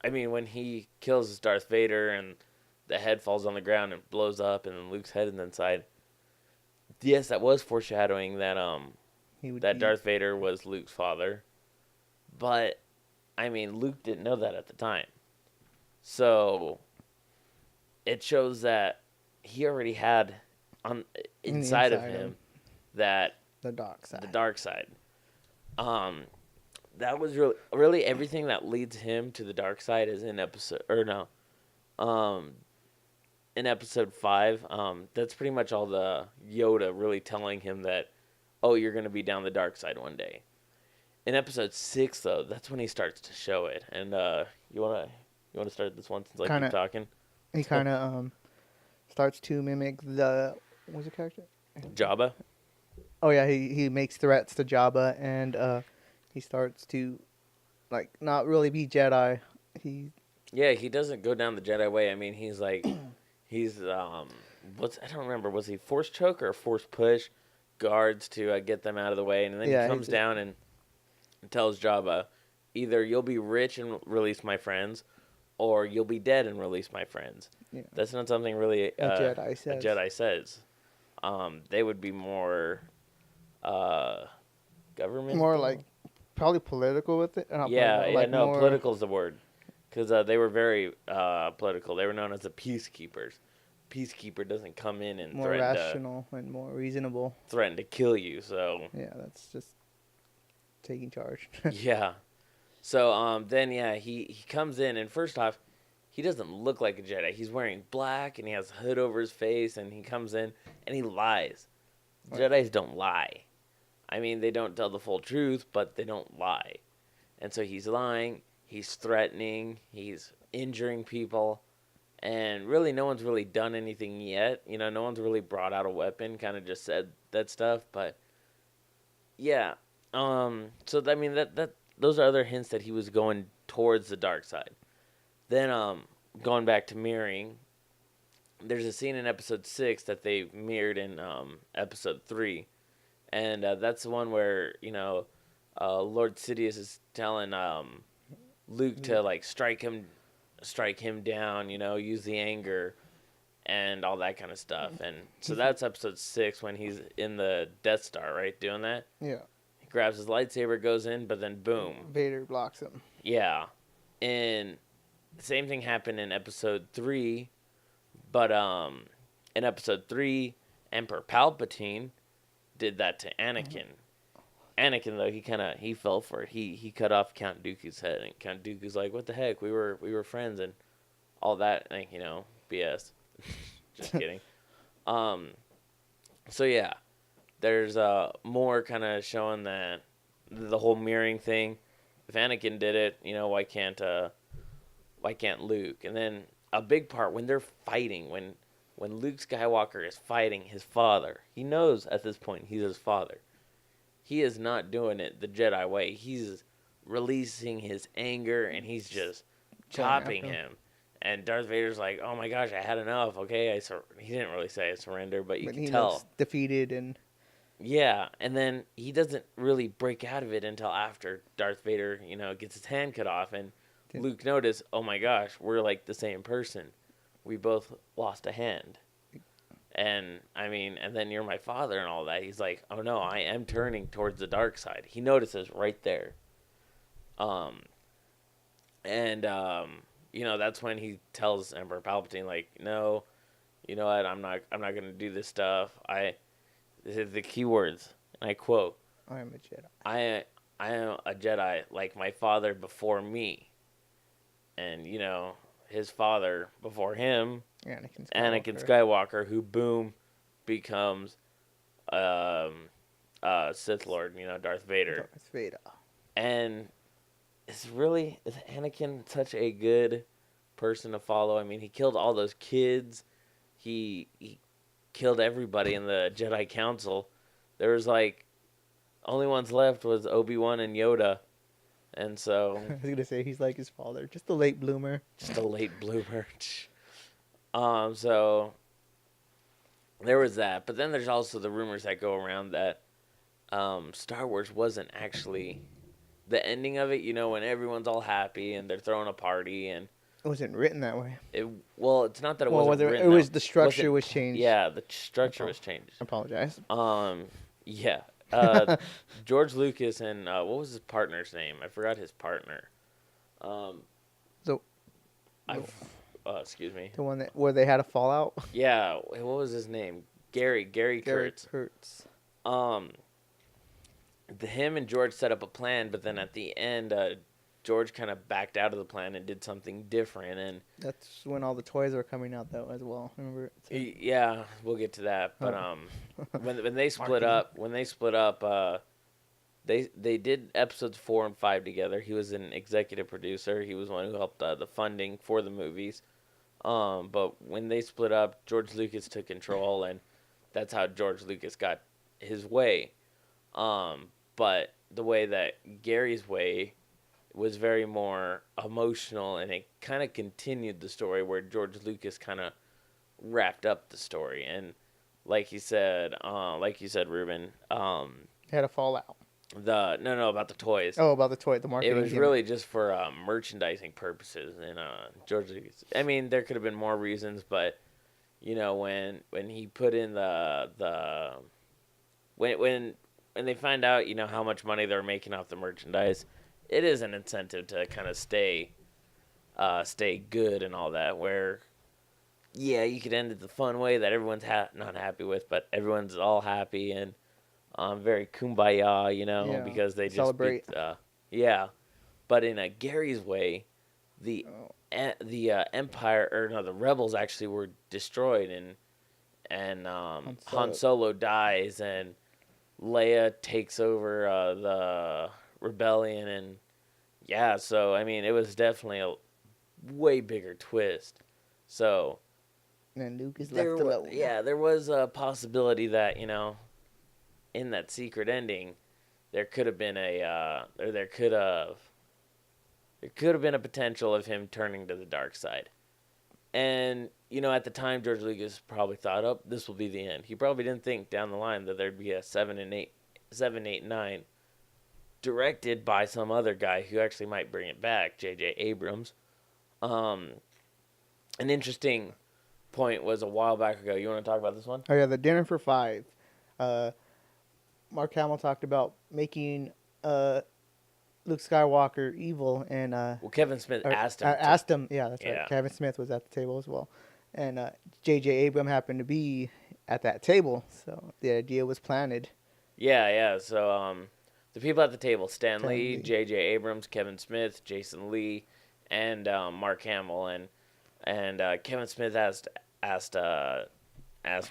I mean, when he kills Darth Vader and the head falls on the ground and blows up, and then Luke's head is inside. Yes, that was foreshadowing that He would that be- Darth Vader was Luke's father. But, I mean, Luke didn't know that at the time. So it shows that he already had inside of inside him him. that the dark side. the dark side. That was really everything that leads him to the dark side is in in episode 5. That's pretty much all the Yoda really telling him that, oh, you're gonna be down the dark side one day. In episode 6, though, that's when he starts to show it. And you wanna start this one since I Kinda- keep talking? He kind of starts to mimic what's the character? Jabba. Oh yeah, he makes threats to Jabba, and he starts to like not really be Jedi. Yeah, he doesn't go down the Jedi way. I mean, he's like, he's I don't remember, was he force choke or force push guards to get them out of the way, and then Yeah, he he comes did. down and tells Jabba, either you'll be rich and release my friends, or you'll be dead and release my friends. Yeah. That's not something really Jedi says. A Jedi says. They would be more government. More like probably political with it. Not Yeah, political, like more, political is the word. Because they were very political. They were known as the peacekeepers. Peacekeeper doesn't come in and more rational and more reasonable. threaten to kill you. So Yeah, that's just taking charge. yeah. So then he comes in, and first off, he doesn't look like a Jedi. He's wearing black and he has a hood over his face, and he comes in and he lies. Jedis don't lie. I mean, they don't tell the full truth, but they don't lie. And so he's lying, he's threatening, he's injuring people, and really no one's really done anything yet. No one's really brought out a weapon, kind of just said that stuff, but yeah. So I mean that those are other hints that he was going towards the dark side. Then going back to mirroring, there's a scene in episode 6 that they mirrored in episode 3. And that's the one where, Lord Sidious is telling Luke to like strike him down, use the anger and all that kind of stuff. And so that's episode 6 when he's in the Death Star, right, doing that. Yeah, He grabs his lightsaber, goes in, but then boom. Vader blocks him. Yeah. And the same thing happened in episode 3, but in episode 3, Emperor Palpatine did that to Anakin. Anakin, though, he fell for it. He cut off Count Dooku's head, and Count Dooku's like, "What the heck? We were friends," and all that, like, BS. Just kidding. So yeah, there's more kind of showing that the whole mirroring thing. If Anakin did it, why can't Luke? And then a big part when they're fighting, when Luke Skywalker is fighting his father, he knows at this point he's his father. He is not doing it the Jedi way. He's releasing his anger and he's just chopping him. And Darth Vader's like, "Oh my gosh, I had enough." Okay, he didn't really say I surrender, but you can tell. Looks defeated and. Yeah, and then he doesn't really break out of it until after Darth Vader, gets his hand cut off, and Luke noticed, "Oh my gosh, we're like the same person. We both lost a hand." And and then you're my father and all that. He's like, "Oh no, I am turning towards the dark side." He notices right there. That's when he tells Emperor Palpatine, like, "No, you know what? I'm not gonna do this stuff. This is the key words, and I quote, I am a Jedi. I am a Jedi like my father before me." And, his father before him, Anakin Skywalker, who, boom, becomes Sith Lord, Darth Vader. Darth Vader. And is Anakin such a good person to follow? I mean, he killed all those kids. He killed everybody in the Jedi Council. There was only ones left was Obi-Wan and Yoda. And so I was gonna say he's like his father, just a late bloomer. So there was that, but then there's also the rumors that go around that Star Wars wasn't actually the ending of it. When everyone's all happy and they're throwing a party, and It wasn't written that way. it's not that it wasn't written. It was the structure was changed. Yeah, the structure was changed. I apologize. Yeah. George Lucas and what was his partner's name? I forgot his partner. Excuse me. The one where they had a fallout. Yeah, what was his name? Gary Kurtz. Him and George set up a plan, but then at the end, George kind of backed out of the plan and did something different, and that's when all the toys were coming out, though, as well. Remember? Yeah, we'll get to that. But when they split up, they did episodes 4 and 5 together. He was an executive producer. He was one who helped the funding for the movies. But when they split up, George Lucas took control, and that's how George Lucas got his way. But the way that Gary's way was very more emotional, and it kind of continued the story where George Lucas kind of wrapped up the story. And like you said, Ruben, had a fallout. About the toys. Oh, about the toy, the marketing. It was really just for merchandising purposes, and George Lucas. I mean, there could have been more reasons, but when he put in when they find out how much money they're making off the merchandise, it is an incentive to kind of stay good and all that. Where, yeah, you could end it the fun way that everyone's not happy with, but everyone's all happy and very kumbaya, because they just celebrate. But in a Gary's way, the Empire the rebels actually were destroyed, and Han Solo dies, and Leia takes over the rebellion, and so I mean, it was definitely a way bigger twist. So and Luke is left alone. Yeah, there was a possibility that in that secret ending, there could have been there could have been a potential of him turning to the dark side. And, at the time, George Lucas probably thought, "Oh, this will be the end." He probably didn't think down the line that there'd be a 7, 8, 9, directed by some other guy who actually might bring it back, J.J. Abrams. An interesting point was a while back ago. You want to talk about this one? Oh, yeah, the Dinner for Five. Mark Hamill talked about making Luke Skywalker evil, and Kevin Smith asked him. Yeah, that's right. Kevin Smith was at the table as well, and J.J. Abrams happened to be at that table, so the idea was planted. Yeah. So the people at the table: Stan Stan Lee, Lee. J.J. Abrams, Kevin Smith, Jason Lee, and Mark Hamill. And Kevin Smith asked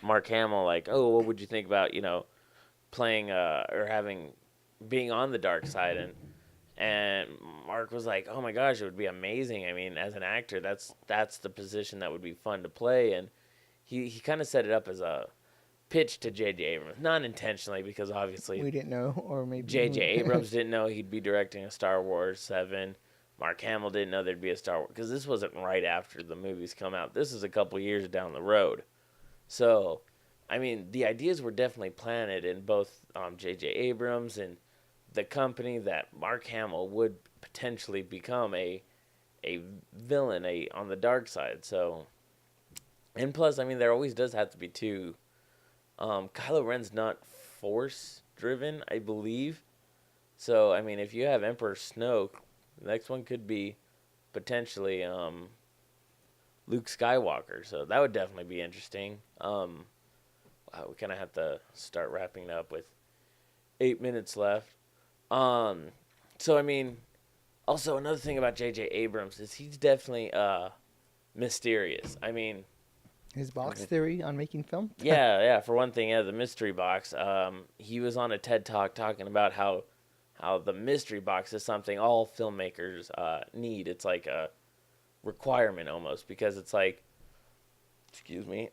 Mark Hamill, like, "Oh, what would you think about playing or being on the dark side?" And Mark was like, "Oh my gosh, it would be amazing. I mean, as an actor, that's the position that would be fun to play." And he kind of set it up as a pitch to J.J. Abrams, not intentionally, because obviously We didn't know, or maybe J.J. Abrams didn't know he'd be directing a Star Wars 7. Mark Hamill didn't know there'd be a Star Wars, because this wasn't right after the movies come out. This is a couple years down the road. So, I mean, the ideas were definitely planted in both J.J. Abrams and the company that Mark Hamill would potentially become a villain, on the dark side. So, and plus, I mean, there always does have to be two. Kylo Ren's not force driven, I believe. So, I mean, if you have Emperor Snoke, the next one could be potentially Luke Skywalker. So that would definitely be interesting. Wow, we kind of have to start wrapping up with 8 minutes left. So I mean, also another thing about J.J. Abrams is he's definitely mysterious. I mean, his box theory on making film. yeah. For one thing, the mystery box. He was on a TED Talk talking about how the mystery box is something all filmmakers need. It's like a requirement almost, because it's like, excuse me,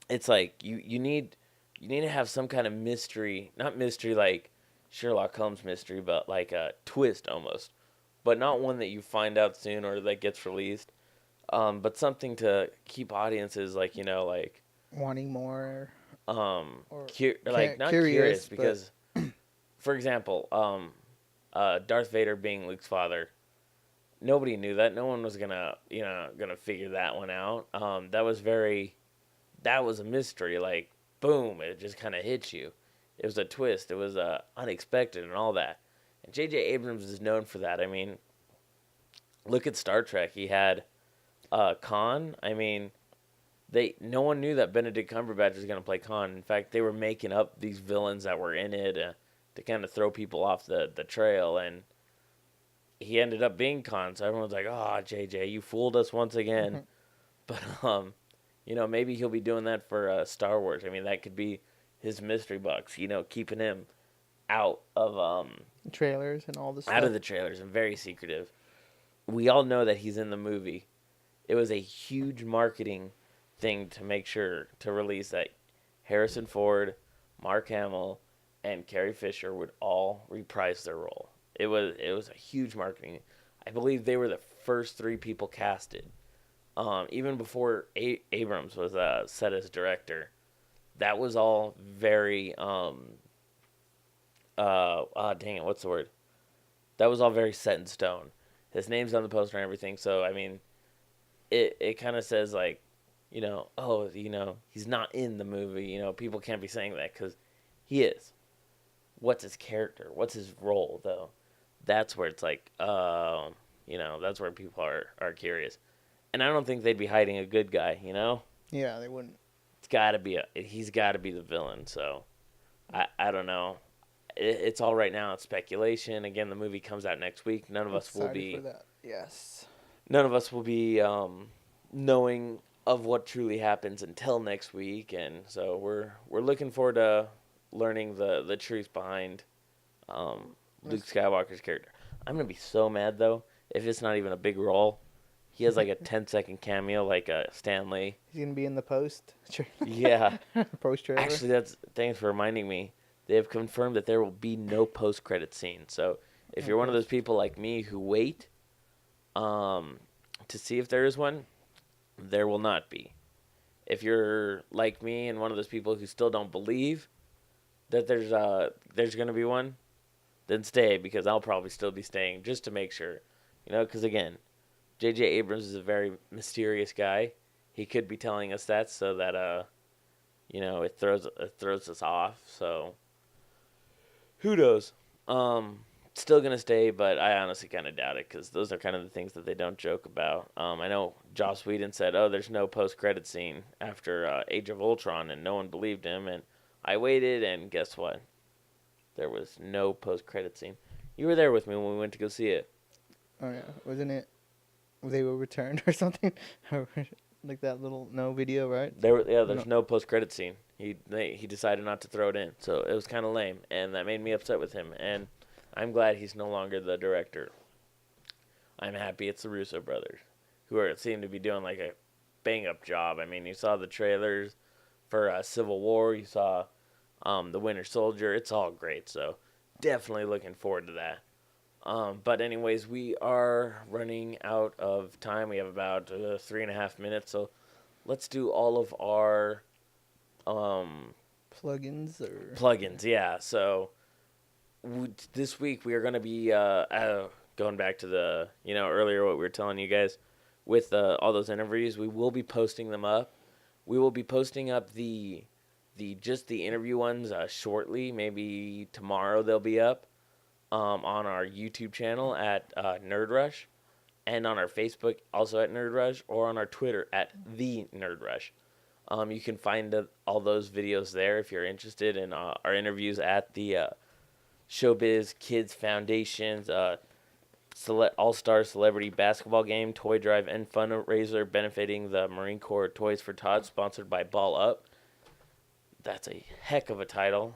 it's like you need to have some kind of mystery, not mystery like Sherlock Holmes mystery, but like a twist almost, but not one that you find out soon or that gets released, but something to keep audiences like Wanting more. Or not curious because, for example, Darth Vader being Luke's father. Nobody knew that. No one was gonna figure that one out. That was a mystery. Like, boom, it just kind of hit you. It was a twist. It was unexpected and all that. And J.J. Abrams is known for that. I mean, look at Star Trek. He had Khan. I mean, no one knew that Benedict Cumberbatch was gonna play Khan. In fact, they were making up these villains that were in it to kind of throw people off the trail, and he ended up being Khan. So everyone's like, "Oh, JJ, you fooled us once again." But maybe he'll be doing that for Star Wars. I mean, that could be his mystery box. Keeping him out of trailers and all this. Out of the trailers and very secretive. We all know that he's in the movie. It was a huge marketing thing to make sure to release that Harrison Ford, Mark Hamill, and Carrie Fisher would all reprise their role. It was a huge marketing. I believe they were the first 3 people casted. Even before Abrams was set as director. That was all very dang it, what's the word? That was all very set in stone. His name's on the poster and everything. So I mean, it kind of says like, he's not in the movie. People can't be saying that because he is. What's his character? What's his role though? That's where it's like, that's where people are curious. And I don't think they'd be hiding a good guy, Yeah, they wouldn't. He's got to be the villain. So, I don't know. It's all right now. It's speculation. Again, the movie comes out next week. None of us will be. For that. Yes. None of us will be knowing of what truly happens until next week, and so we're looking forward to learning the truth behind Luke Skywalker's character. I'm gonna be so mad though if it's not even a big role. He has like a 10-second cameo, like Stan Lee. He's gonna be in the post. Yeah. Post trailer. Actually, thanks for reminding me. They have confirmed that there will be no post-credit scene. So if you're one of those people like me who wait to see if there is one, there will not be. If you're like me and one of those people who still don't believe that there's going to be one, then stay, because I'll probably still be staying just to make sure. Because again, J.J. Abrams is a very mysterious guy. He could be telling us that so that it throws us off. So who knows? still gonna stay, but I honestly kind of doubt it because those are kind of the things that they don't joke about. I know Joss Whedon said, "Oh, there's no post-credit scene after Age of Ultron," and no one believed him. And I waited, and guess what? There was no post-credit scene. You were there with me when we went to go see it. Oh yeah, wasn't it? They were returned or something, like that little video, right? There's no post-credit scene. He decided not to throw it in, so it was kind of lame, and that made me upset with him. And I'm glad he's no longer the director. I'm happy it's the Russo brothers, who seem to be doing like a bang-up job. I mean, you saw the trailers for Civil War. You saw the Winter Soldier. It's all great, so definitely looking forward to that. But anyways, we are running out of time. We have about 3.5 minutes, so let's do all of our plugins. Yeah. So this week we are going to be going back to the earlier what we were telling you guys with all those interviews. We will be posting them up. We will be posting up the interview ones shortly. Maybe tomorrow they'll be up. On our YouTube channel at Nerd Rush, and on our Facebook also at Nerd Rush, or on our Twitter at The Nerd Rush. You can find all those videos there if you're interested in our interviews at the Showbiz Kids Foundation's All-Star Celebrity Basketball Game, Toy Drive, and Fundraiser benefiting the Marine Corps Toys for Tots, sponsored by Ball Up. That's a heck of a title.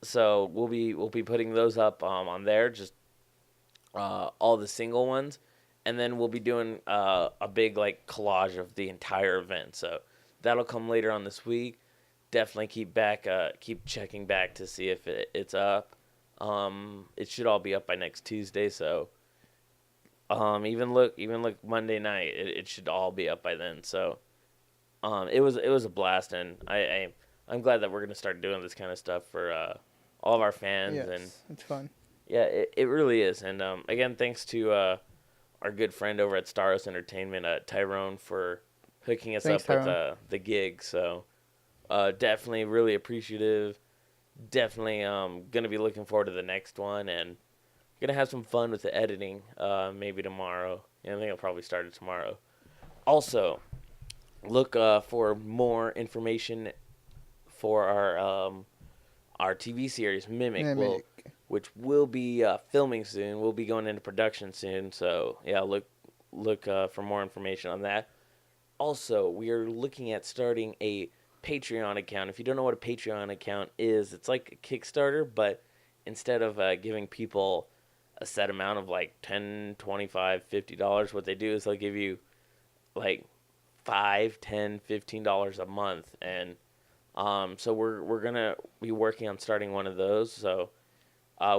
So we'll be putting those up on there, just all the single ones, and then we'll be doing a big like collage of the entire event. So that'll come later on this week. Definitely keep checking back to see if it's up. It should all be up by next Tuesday. So even look Monday night, it should all be up by then. So it was a blast, and I'm glad that we're gonna start doing this kind of stuff for all of our fans. Yes, and it's fun. Yeah, it really is. And again, thanks to our good friend over at Staros Entertainment, Tyrone, for hooking us up with the gig. So definitely really appreciative. Definitely gonna be looking forward to the next one, and gonna have some fun with the editing. Maybe tomorrow. I think I'll probably start it tomorrow. Also, look for more information for our TV series Mimic. Which will be filming soon. We'll be going into production soon. So yeah, look for more information on that. Also, we are looking at starting a Patreon account. If you don't know what a Patreon account is, it's like a Kickstarter, but instead of giving people a set amount of like $10, $25, $50, what they do is they'll give you like $5, $10, $15 a month. And so we're gonna be working on starting one of those. So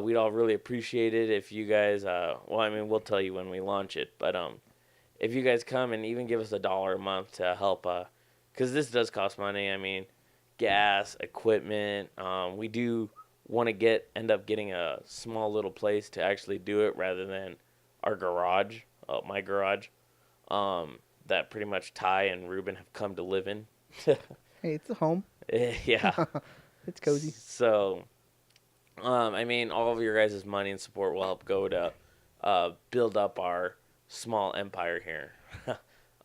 we'd all really appreciate it if you guys. We'll tell you when we launch it, but if you guys come and even give us $1 a month to help, because this does cost money. I mean, gas, equipment. We do want to end up getting a small little place to actually do it rather than our garage, my garage, that pretty much Ty and Ruben have come to live in. Hey, it's a home. Yeah. It's cozy. So, all of your guys' money and support will help go to build up our small empire here.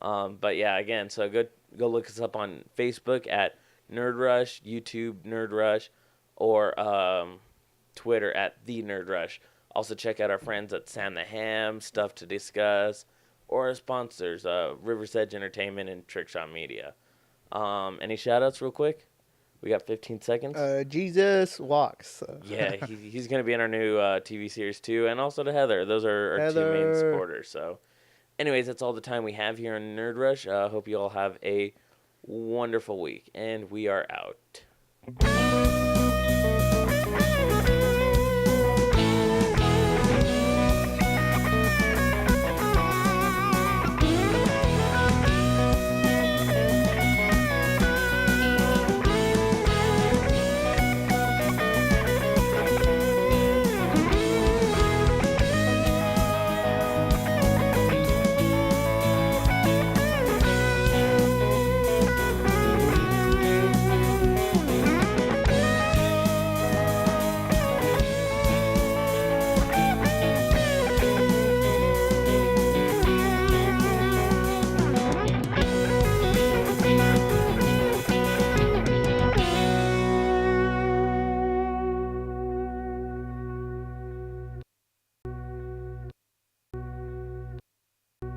But yeah, again, so go look us up on Facebook at Nerd Rush, YouTube Nerd Rush, or Twitter at The Nerd Rush. Also check out our friends at Sam the Ham, Stuff to Discuss, or our sponsors, River's Edge Entertainment and Trickshot Media. Any shout-outs real quick? We got 15 seconds. Jesus Walks. Yeah, he's going to be in our new TV series too, and also to Heather. Those are our two main supporters. So, anyways, that's all the time we have here on Nerd Rush. Hope you all have a wonderful week, and we are out.